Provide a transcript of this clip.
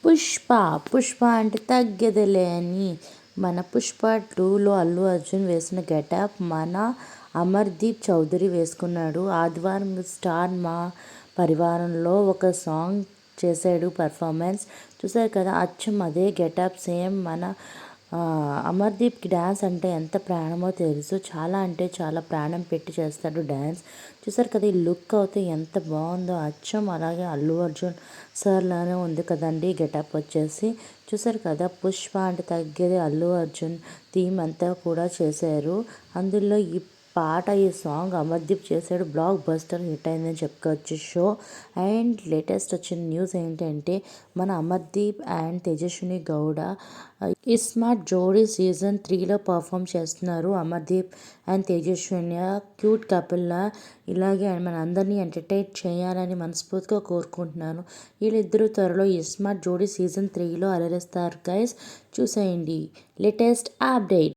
పుష్ప పుష్ప అంటే తగ్గేదేలే అని మన పుష్ప 2లో అల్లు అర్జున్ వేసిన గెటప్ మన అమర్దీప్ చౌదరి వేసుకున్నాడు. ఆదివారం స్టార్ మా పరివారంలో ఒక సాంగ్ చేశాడు పర్ఫార్మెన్స్. చూసారు కదా, అచ్చం అదే గెటప్ సేమ్ మన అమర్దీప్కి డ్యాన్స్ అంటే ఎంత ప్రాణమో తెలుసు. చాలా అంటే చాలా ప్రాణం పెట్టి చేస్తాడు డ్యాన్స్. చూసారు కదా, ఈ లుక్ అయితే ఎంత బాగుందో, అచ్చం అలాగే అల్లు అర్జున్ సార్ లానే ఉంది కదండి గెటప్ వచ్చేసి. చూసారు కదా, పుష్ప అంటే తగ్గేది అల్లు అర్జున్ థీమ్ అంతా కూడా చేశారు. అందులో ఈ పాట, ఈ సాంగ్ అమర్దీప్ చేశాడు. బ్లాక్ బస్టర్ హిట్ అయిందని చెప్పుకోవచ్చు షో. అండ్ లేటెస్ట్ వచ్చిన న్యూస్ ఏంటంటే మన అమర్దీప్ అండ్ తేజస్విని గౌడ ఇస్మార్ట్ జోడీ సీజన్ 3లో పర్ఫామ్ చేస్తున్నారు. అమర్దీప్ అండ్ తేజస్విని క్యూట్ కపుల్లా ఇలాగే మన అందరినీ ఎంటర్టైన్ చేయాలని మనస్ఫూర్తిగా కోరుకుంటున్నాను. వీళ్ళిద్దరూ త్వరలో ఇస్మార్ట్ జోడీ సీజన్ 3లో అలరిస్తారు గైస్. చూసేయండి లేటెస్ట్ అప్డేట్.